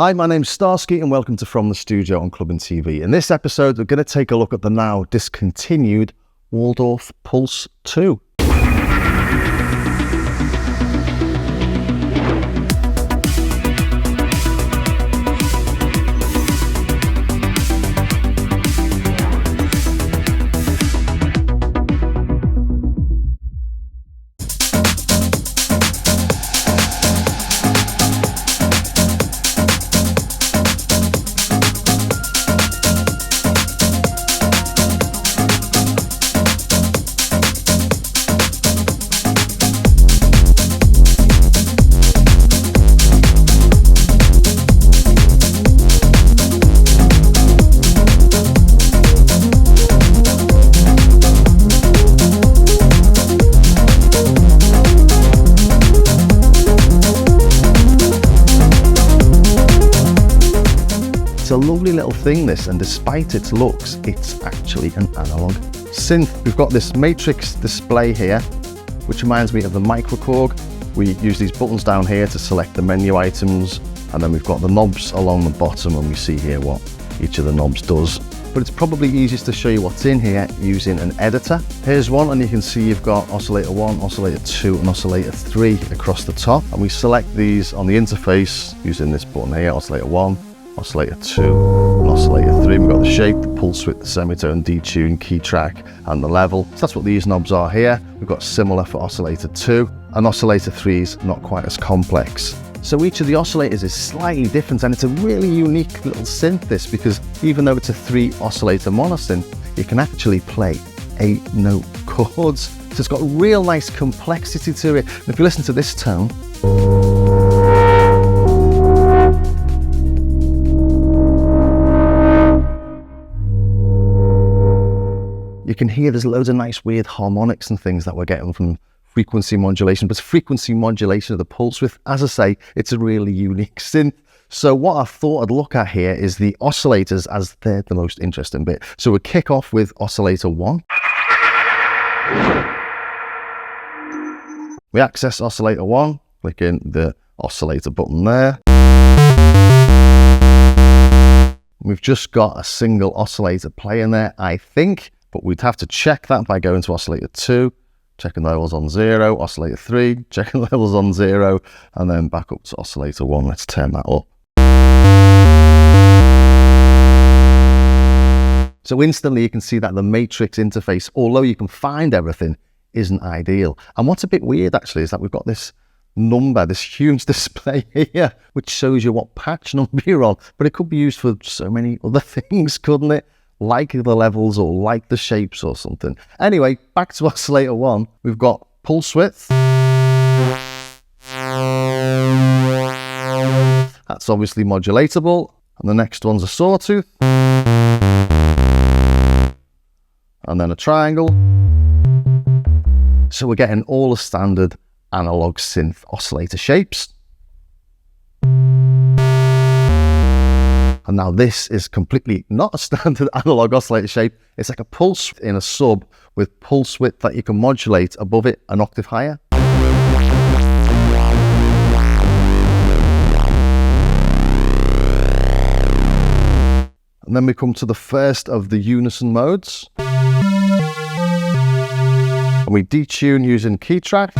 Hi, my name's Starsky and welcome to From the Studio on Clubbing TV. In this episode, we're going to take a look at the now discontinued Waldorf Pulse 2. It's a lovely little thing this, and despite its looks, it's actually an analog synth. We've got this matrix display here, which reminds me of the microKORG. We use these buttons down here to select the menu items, and then we've got the knobs along the bottom, and we see here what each of the knobs does. But it's probably easiest to show you what's in here using an editor. Here's one, and you can see you've got oscillator 1, oscillator 2, and oscillator 3 across the top. And we select these on the interface using this button here, oscillator 1, oscillator 2, and oscillator 3. We've got the shape, the pulse width, the semitone, detune, key track, and the level. So that's what these knobs are here. We've got similar for oscillator 2, and oscillator 3 is not quite as complex. So each of the oscillators is slightly different, and it's a really unique little synth this, because even though it's a 3 oscillator monosynth, you can actually play 8 note chords. So it's got a real nice complexity to it. And if you listen to this tone, you can hear there's loads of nice weird harmonics and things that we're getting from frequency modulation, but it's frequency modulation of the pulse width. As I say, it's a really unique synth. So what I thought I'd look at here is the oscillators, as they're the most interesting bit. So we'll kick off with oscillator 1. We access oscillator 1, clicking the oscillator button there. We've just got a single oscillator playing there, I think. But we'd have to check that by going to oscillator 2, checking the levels on 0, oscillator 3, checking the levels on 0, and then back up to oscillator 1. Let's turn that up. So instantly you can see that the matrix interface, although you can find everything, isn't ideal. And what's a bit weird actually is that we've got this number, this huge display here, which shows you what patch number you're on, but it could be used for so many other things, couldn't it? Like the levels or like the shapes or something. Anyway, back to oscillator 1. We've got pulse width. That's obviously modulatable. And the next one's a sawtooth. And then a triangle. So we're getting all the standard analog synth oscillator shapes. And now this is completely not a standard analog oscillator shape. It's like a pulse in a sub with pulse width that you can modulate above it an octave higher. And then we come to the first of the unison modes. And we detune using key track.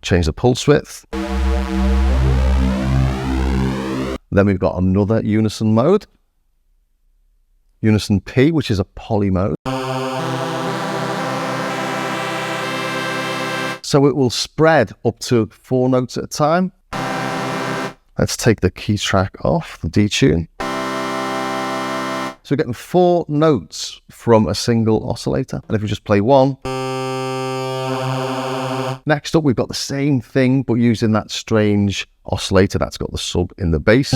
Change the pulse width. Then we've got another unison mode, unison P, which is a poly mode. So it will spread up to 4 notes at a time. Let's take the key track off, the detune. So we're getting 4 notes from a single oscillator. And if we just play 1. Next up, we've got the same thing, but using that strange oscillator that's got the sub in the bass.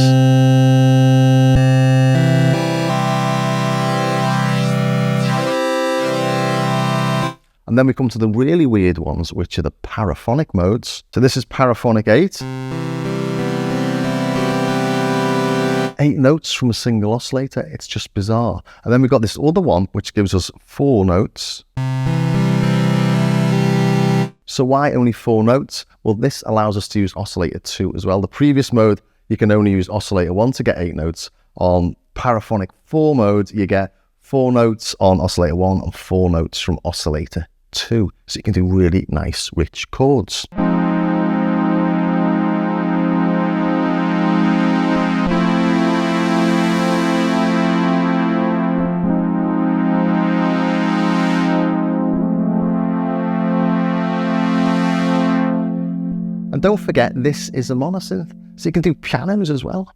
And then we come to the really weird ones, which are the paraphonic modes. So this is paraphonic 8. 8 notes from a single oscillator. It's just bizarre. And then we've got this other one, which gives us 4 notes. So why only 4 notes? Well, this allows us to use oscillator 2 as well. The previous mode, you can only use oscillator 1 to get 8 notes. On paraphonic 4 mode, you get 4 notes on oscillator 1 and 4 notes from oscillator 2. So you can do really nice, rich chords. And don't forget, this is a monosynth, so you can do pianos as well.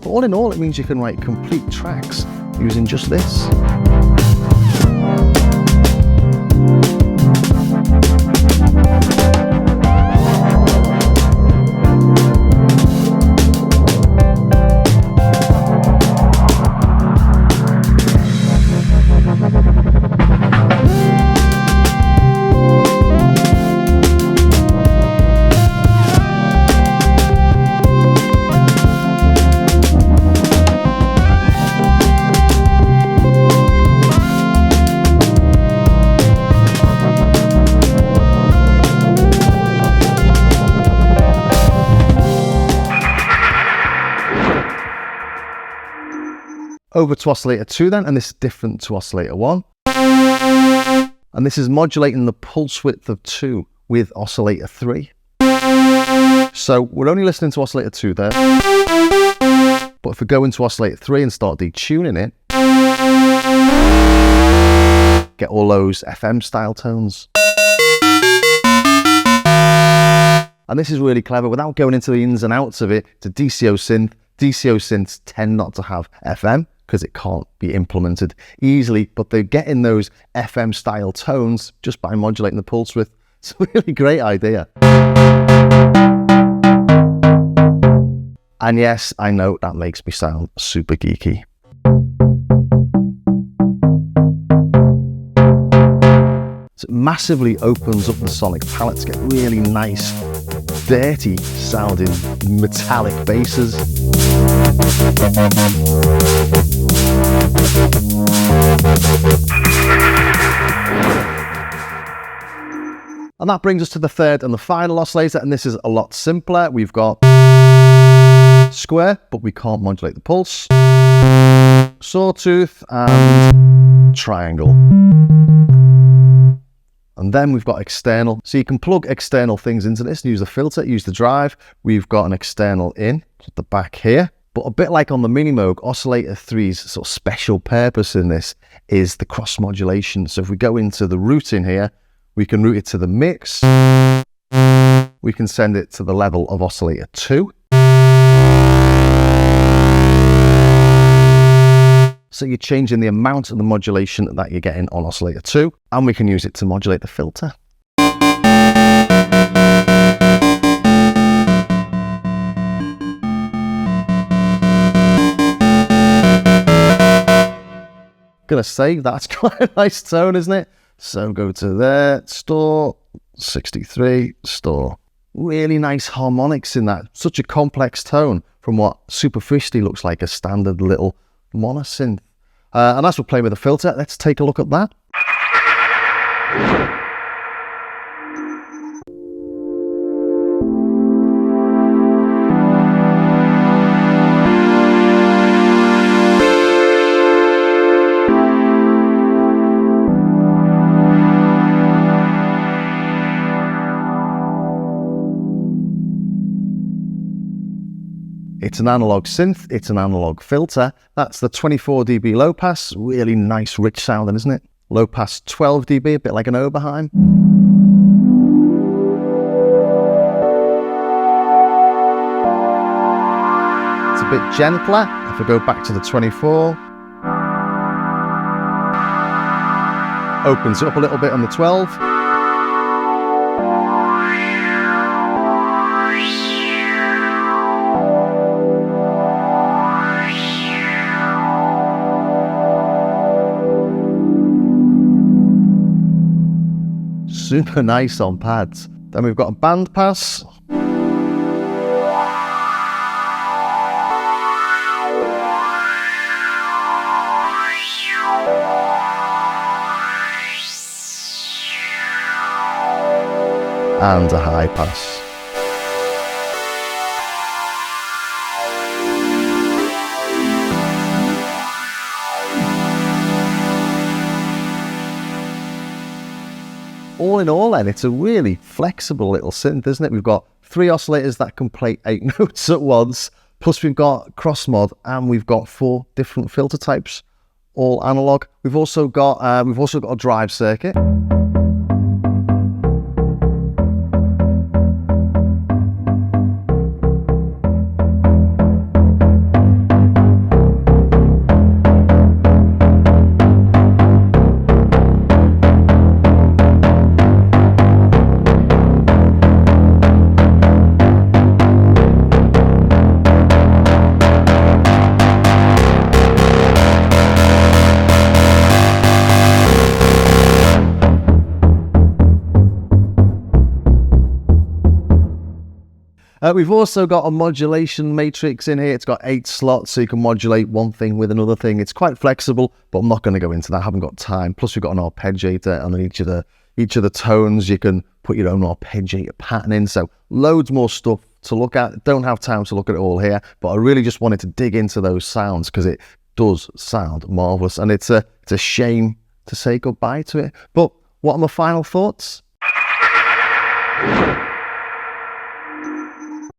But all in all, it means you can write complete tracks using just this. Over to oscillator 2 then, and this is different to oscillator 1. And this is modulating the pulse width of 2 with oscillator 3. So we're only listening to oscillator 2 there. But if we go into oscillator 3 and start detuning it, get all those FM style tones. And this is really clever. Without going into the ins and outs of it, it's a DCO synth. DCO synths tend not to have FM because it can't be implemented easily, but they're getting those FM style tones just by modulating the pulse width. It's a really great idea. And yes, I know that makes me sound super geeky. So it massively opens up the sonic palette to get really nice, dirty sounding metallic basses. And that brings us to the third and the final oscillator, and this is a lot simpler. We've got square, but we can't modulate the pulse, sawtooth, and triangle. And then we've got external. So you can plug external things into this and use the filter, use the drive. We've got an external in at the back here. But a bit like on the Mini Moog, oscillator 3's sort of special purpose in this is the cross modulation. So if we go into the routing here, we can route it to the mix. We can send it to the level of oscillator 2. So you're changing the amount of the modulation that you're getting on oscillator 2, and we can use it to modulate the filter. Gonna say that's quite a nice tone, isn't it? So go to there, store, 63, store. Really nice harmonics in that. Such a complex tone from what superficially looks like a standard little monosynth. And as we're playing with the filter, let's take a look at that. It's an analog synth, it's an analog filter. That's the 24 dB low pass, really nice rich sounding, isn't it? Low pass 12 dB, a bit like an Oberheim. It's a bit gentler. If I go back to the 24, opens up a little bit on the 12. Super nice on pads. Then we've got a band pass. and a high pass. All in all then, it's a really flexible little synth, isn't it? We've got 3 oscillators that can play 8 notes at once, plus we've got cross mod, and we've got 4 different filter types, all analog. We've also got a drive circuit. We've also got a modulation matrix in here. It's got 8 slots, so you can modulate one thing with another thing. It's quite flexible, but I'm not going to go into that. I haven't got time. Plus, we've got an arpeggiator, and then each of the tones, you can put your own arpeggiator pattern in. So loads more stuff to look at. Don't have time to look at it all here, but I really just wanted to dig into those sounds because it does sound marvelous, and it's a shame to say goodbye to it. But what are my final thoughts?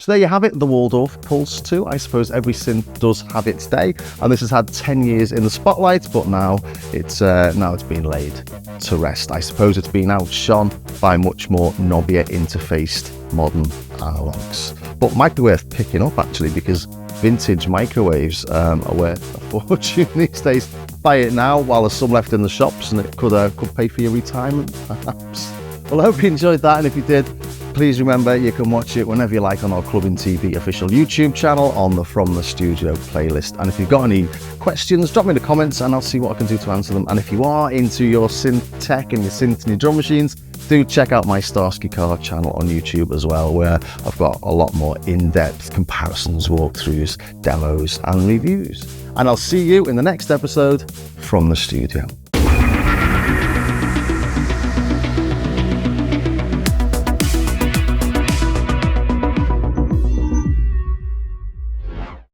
So there you have it, the Waldorf Pulse 2. I suppose every synth does have its day, and this has had 10 years in the spotlight, but now it's been laid to rest. I suppose it's been outshone by much more knobbier interfaced modern analogs. But might be worth picking up actually, because vintage microwaves are worth a fortune these days. Buy it now while there's some left in the shops, and it could pay for your retirement perhaps. Well, I hope you enjoyed that, and if you did, please remember you can watch it whenever you like on our Clubbing TV official YouTube channel on the From the Studio playlist. And if you've got any questions, drop me in the comments and I'll see what I can do to answer them. And if you are into your synth tech and your synths and your drum machines, do check out my Starsky Carr channel on YouTube as well, where I've got a lot more in-depth comparisons, walkthroughs, demos and reviews. And I'll see you in the next episode from the studio.